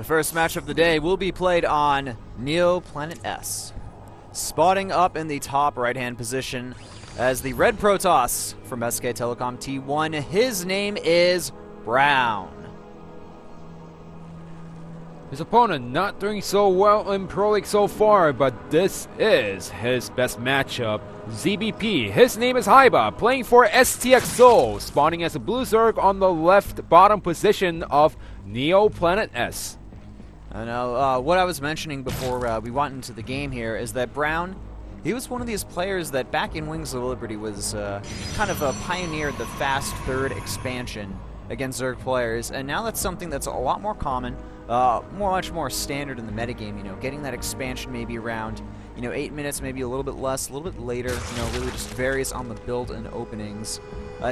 first match of the day will be played on Neo Plant S. Spotting up in the top right-hand position as the red Protoss from SK Telecom T1. His name is Brown. His opponent not doing so well in Pro League so far, but this is his best matchup. ZBP, his name is hyvaa, playing for STX Seoul, spawning as a blue Zerg on the left bottom position of Neo Plant S. I know, what I was mentioning before we went into the game here is that Brown, he was one of these players that back in Wings of Liberty was kind of pioneered the fast third expansion against Zerg players, and now that's something that's a lot more common, much more standard in the metagame, you know, getting that expansion maybe around, 8 minutes, maybe a little bit less, a little bit later, really just varies on the build and openings.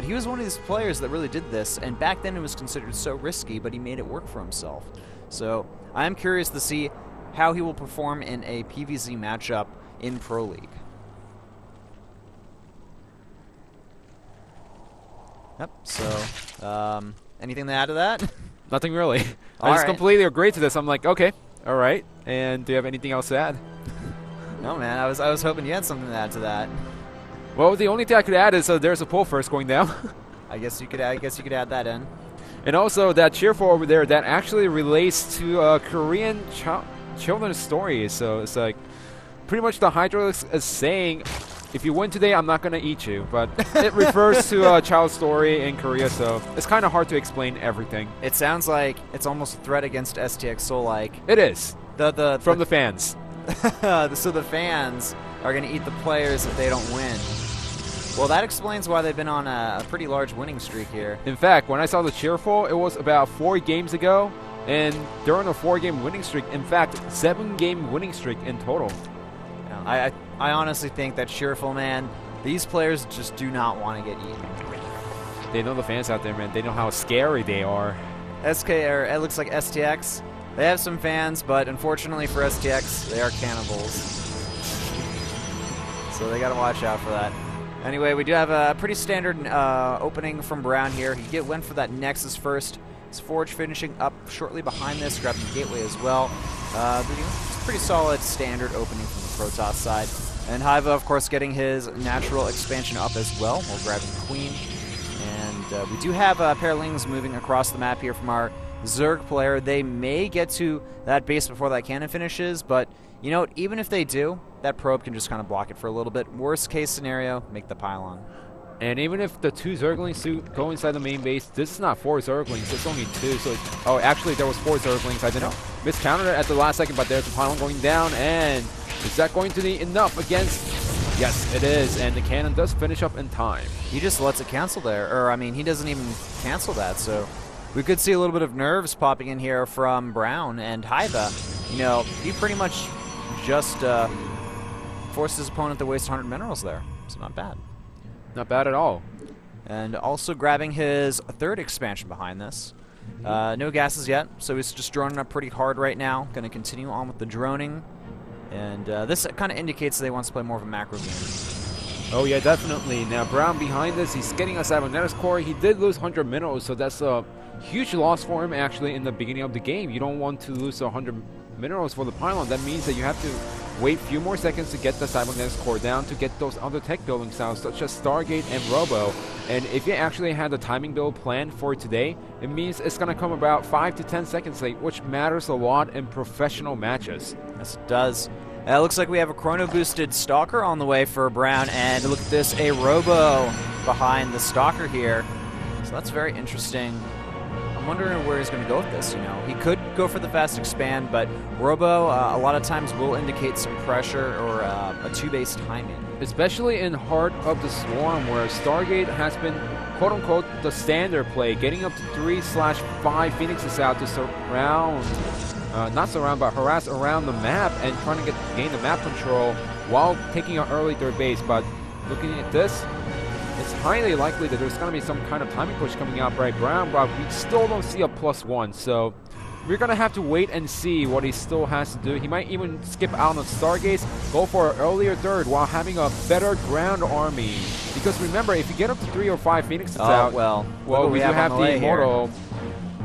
He was one of these players that really did this, and back then it was considered so risky, but he made it work for himself. So I am curious to see how he will perform in a PvZ matchup in Pro League. Yep, so, anything to add to that? Nothing really. I just completely agreed to this. I'm like, okay, all right. And do you have anything else to add? No, man. I was hoping you had something to add to that. Well, the only thing I could add is there's a pull first going down. I guess you could add that in. And also that cheerful over there that actually relates to Korean children's stories. So it's like pretty much the Hydraulics is saying, if you win today, I'm not going to eat you. But it refers to a child story in Korea, so it's kind of hard to explain everything. It sounds like it's almost a threat against STX Seoul-like. It is. From the fans. So the fans are going to eat the players if they don't win. Well, that explains why they've been on a pretty large winning streak here. In fact, when I saw the cheerful, it was about 4 games ago, and during a 4-game winning streak, in fact, 7-game winning streak in total. Yeah, I honestly think that cheerful, man, these players just do not want to get eaten. They know the fans out there, man. They know how scary they are. It looks like STX. They have some fans, but unfortunately for STX, they are cannibals. So they got to watch out for that. Anyway, we do have a pretty standard opening from Brown here. He went for that Nexus first. His Forge finishing up shortly behind this, grabbing the Gateway as well. It's a pretty solid standard opening from the Protoss side. And hyvaa, of course, getting his natural expansion up as well while grabbing the Queen. And we do have Pairlings moving across the map here from our Zerg player. They may get to that base before that cannon finishes, but you know what? Even if they do, that probe can just kind of block it for a little bit. Worst case scenario, make the pylon. And even if the 2 Zerglings go inside the main base, this is not 4 Zerglings, it's only 2. So oh, actually there was 4 Zerglings. I didn't miscounted it at the last second, but there's the pylon going down. And is that going to be enough against? Yes, it is. And the cannon does finish up in time. He just lets it cancel there. Or, I mean, he doesn't even cancel that. So we could see a little bit of nerves popping in here from Brown and hyvaa. He pretty much just forced his opponent to waste 100 minerals there. So not bad. Not bad at all. And also grabbing his 3rd expansion behind this. No gases yet, so he's just droning up pretty hard right now. Going to continue on with the droning. And this kind of indicates that he wants to play more of a macro game. Oh yeah, definitely. Now Brown behind this, he's getting a cybernetics core. He did lose 100 minerals, so that's a huge loss for him actually in the beginning of the game. You don't want to lose 100 minerals for the pylon. That means that you have to wait a few more seconds to get the cybernetics core down to get those other tech buildings down, such as Stargate and Robo. And if you actually had the timing build planned for today, it means it's going to come about 5 to 10 seconds late, which matters a lot in professional matches. Yes, it does. It looks like we have a chrono-boosted Stalker on the way for Brown, and look at this, a Robo behind the Stalker here. So that's very interesting. I'm wondering where he's going to go with this, He could go for the fast expand, but Robo a lot of times will indicate some pressure or a 2-base timing. Especially in Heart of the Swarm, where Stargate has been, quote-unquote, the standard play, getting up to 3/5 Phoenixes out to surround, not surround, but harass around the map and trying to gain the map control while taking an early 3rd base. But looking at this, it's highly likely that there's going to be some kind of timing push coming out by Brown, but we still don't see a +1. So we're going to have to wait and see what he still has to do. He might even skip out on Stargates, go for an earlier 3rd while having a better ground army. Because remember, if you get up to 3 or 5 Phoenixes out, well, we do have the Immortal.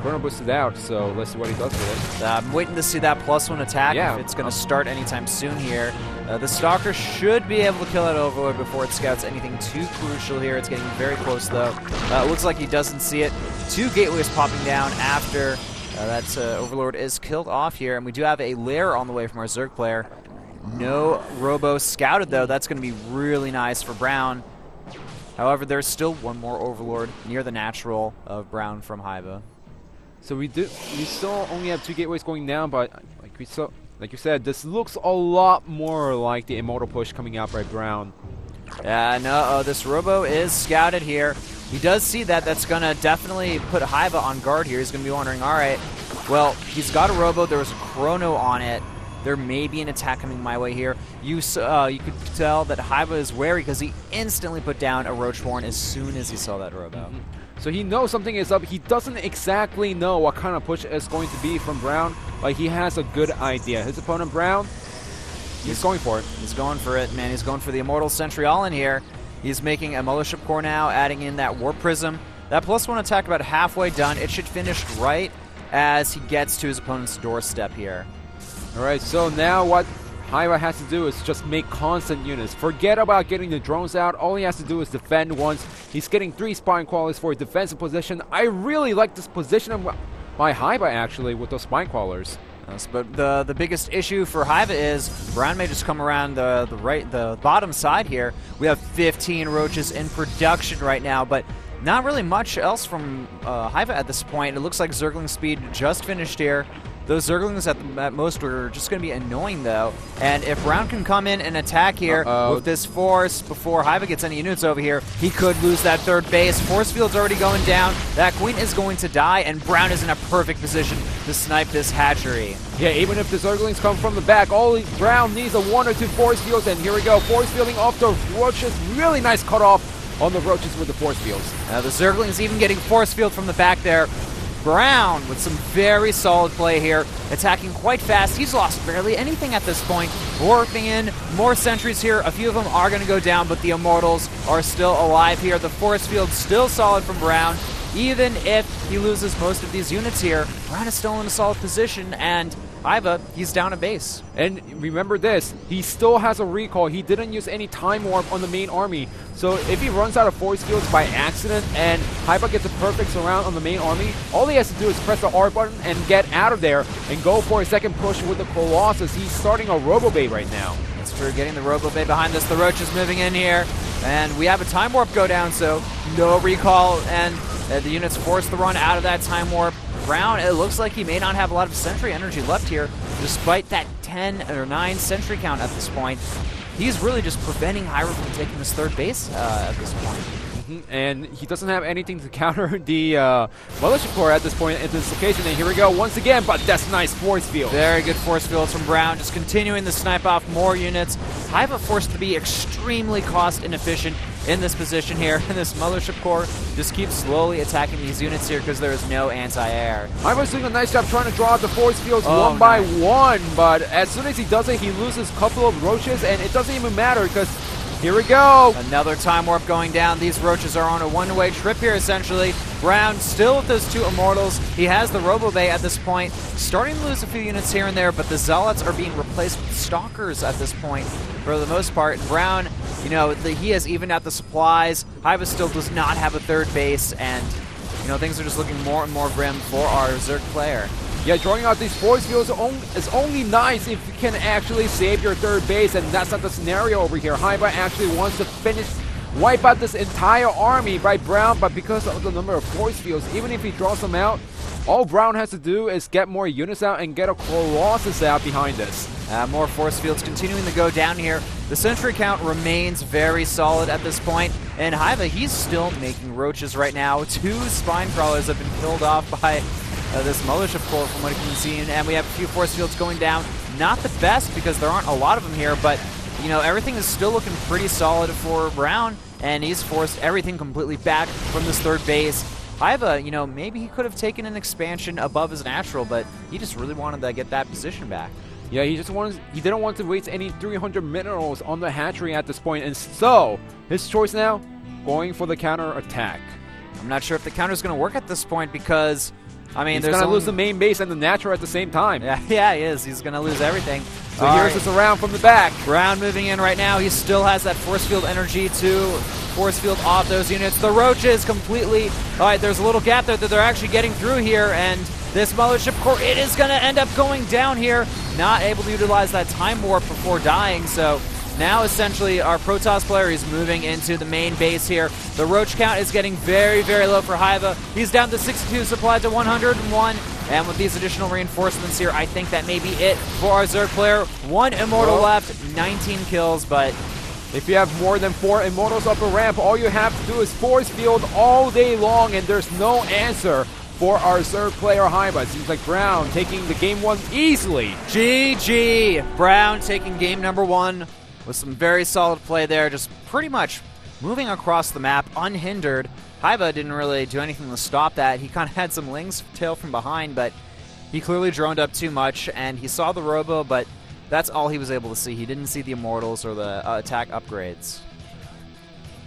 Chrono boosted out, so let's see what he does with it. I'm waiting to see that +1 attack, Yeah, if it's going to start anytime soon here. The Stalker should be able to kill that Overlord before it scouts anything too crucial here. It's getting very close, though. It looks like he doesn't see it. 2 gateways popping down after that Overlord is killed off here, and we do have a lair on the way from our Zerg player. No Robo scouted, though. That's going to be really nice for Brown. However, there's still one more Overlord near the natural of Brown from hyvaa. So we still only have 2 gateways going down, but like you said, this looks a lot more like the Immortal push coming out by Brown. Yeah, no, this Robo is scouted here. He does see that. That's going to definitely put hyvaa on guard here. He's going to be wondering, all right, well, he's got a Robo. There was a Chrono on it. There may be an attack coming my way here. You could tell that hyvaa is wary because he instantly put down a Roach Horn as soon as he saw that Robo. So he knows something is up. He doesn't exactly know what kind of push it's going to be from Brown, but he has a good idea. His opponent, Brown, he's going for it. He's going for it, man. He's going for the Immortal Sentry all in here. He's making a Mothership Core now, adding in that Warp Prism. That +1 attack about halfway done. It should finish right as he gets to his opponent's doorstep here. Alright, so now what hyvaa has to do is just make constant units. Forget about getting the drones out. All he has to do is defend once. He's getting 3 spine crawlers for a defensive position. I really like this position by hyvaa, actually, with those spine crawlers. Yes, but the biggest issue for hyvaa is Brown may just come around the bottom side here. We have 15 roaches in production right now, but not really much else from hyvaa at this point. It looks like Zergling speed just finished here. Those Zerglings at most are just going to be annoying, though. And if Brown can come in and attack here with this force before hyvaa gets any units over here, he could lose that 3rd base. Force field's already going down. That Queen is going to die, and Brown is in a perfect position to snipe this hatchery. Yeah, even if the Zerglings come from the back, Brown needs a 1 or 2 force fields, and here we go. Force fielding off the roaches. Really nice cutoff on the roaches with the force fields. The Zerglings even getting force field from the back there. Brown with some very solid play here, attacking quite fast. He's lost barely anything at this point. Warping in, more sentries here. A few of them are going to go down, but the Immortals are still alive here. The force field still solid from Brown. Even if he loses most of these units here, Brown is still in a solid position, and hyvaa, he's down a base. And remember this, he still has a recall. He didn't use any time warp on the main army. So if he runs out of force fields by accident and hyvaa gets a perfect surround on the main army, all he has to do is press the R button and get out of there and go for a second push with the Colossus. He's starting a Robo Bay right now. That's true, getting the Robo Bay behind us. The Roach is moving in here, and we have a time warp go down, so no recall, and the units force the run out of that time warp. Brown, it looks like he may not have a lot of sentry energy left here, despite that 10 or 9 sentry count at this point. He's really just preventing hyvaa from taking his 3rd base at this point. And he doesn't have anything to counter the Mothership Core at this point in this location. And here we go once again, but that's nice force field. Very good force fields from Brown, just continuing to snipe off more units. hyvaa forced to be extremely cost inefficient in this position here, and this Mothership Core just keeps slowly attacking these units here because there is no anti-air. hyvaa's doing a nice job trying to draw out the force fields one by one, but as soon as he does it, he loses a couple of roaches, and it doesn't even matter because here we go. Another time warp going down. These roaches are on a one-way trip here, essentially. Brown still with those 2 Immortals. He has the Robo Bay at this point. Starting to lose a few units here and there, but the Zealots are being replaced with Stalkers at this point for the most part. Brown, you know, he has evened out the supplies. hyvaa still does not have a 3rd base, and, you know, things are just looking more and more grim for our Zerg player. Yeah, drawing out these force fields is only nice if you can actually save your 3rd base, and that's not the scenario over here. hyvaa actually wants to wipe out this entire army by Brown, but because of the number of force fields, even if he draws them out, all Brown has to do is get more units out and get a Colossus out behind this. More force fields continuing to go down here. The sentry count remains very solid at this point, and hyvaa, he's still making roaches right now. 2 spine crawlers have been killed off by this Mothership Core from what you can see, and we have a few force fields going down. Not the best because there aren't a lot of them here, but you know, everything is still looking pretty solid for Brown, and he's forced everything completely back from this 3rd base. hyvaa, you know, maybe he could have taken an expansion above his natural, but he just really wanted to get that position back. Yeah, he didn't want to waste any 300 minerals on the hatchery at this point, and so his choice now, going for the counter attack. I'm not sure if the counter is going to work at this point because I mean, he's there's going to only... lose the main base and the natural at the same time. Yeah, he is. He's going to lose everything. So here's this around from the back. Brown moving in right now. He still has that force field energy to force field off those units. The roaches completely... All right, there's a little gap there that they're actually getting through here, and this mothership core, it is going to end up going down here. Not able to utilize that time warp before dying, so now essentially our Protoss player is moving into the main base here. The roach count is getting very, very low for Hyvaa. He's down to 62, supplied to 101. And with these additional reinforcements here, I think that may be it for our Zerg player. 1 Immortal left, 19 kills, but... If you have more than 4 Immortals up a ramp, all you have to do is force field all day long, and there's no answer for our Zerg player Hyvaa. It seems like Brown taking the game 1 easily. GG! Brown taking game number 1 with some very solid play there, just pretty much moving across the map unhindered. Hyvaa didn't really do anything to stop that. He kind of had some Ling's tail from behind, but he clearly droned up too much, and he saw the Robo, but that's all he was able to see. He didn't see the Immortals or the attack upgrades.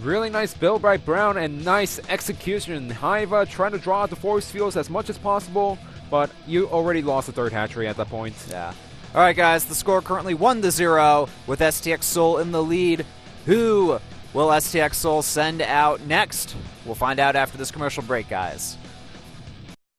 Really nice build by Brown and nice execution. Hyvaa trying to draw out the force fields as much as possible, but you already lost the 3rd hatchery at that point. Yeah. All right, guys, the score currently 1-0 with STX Seoul in the lead. Who will STX Seoul send out next? We'll find out after this commercial break, guys.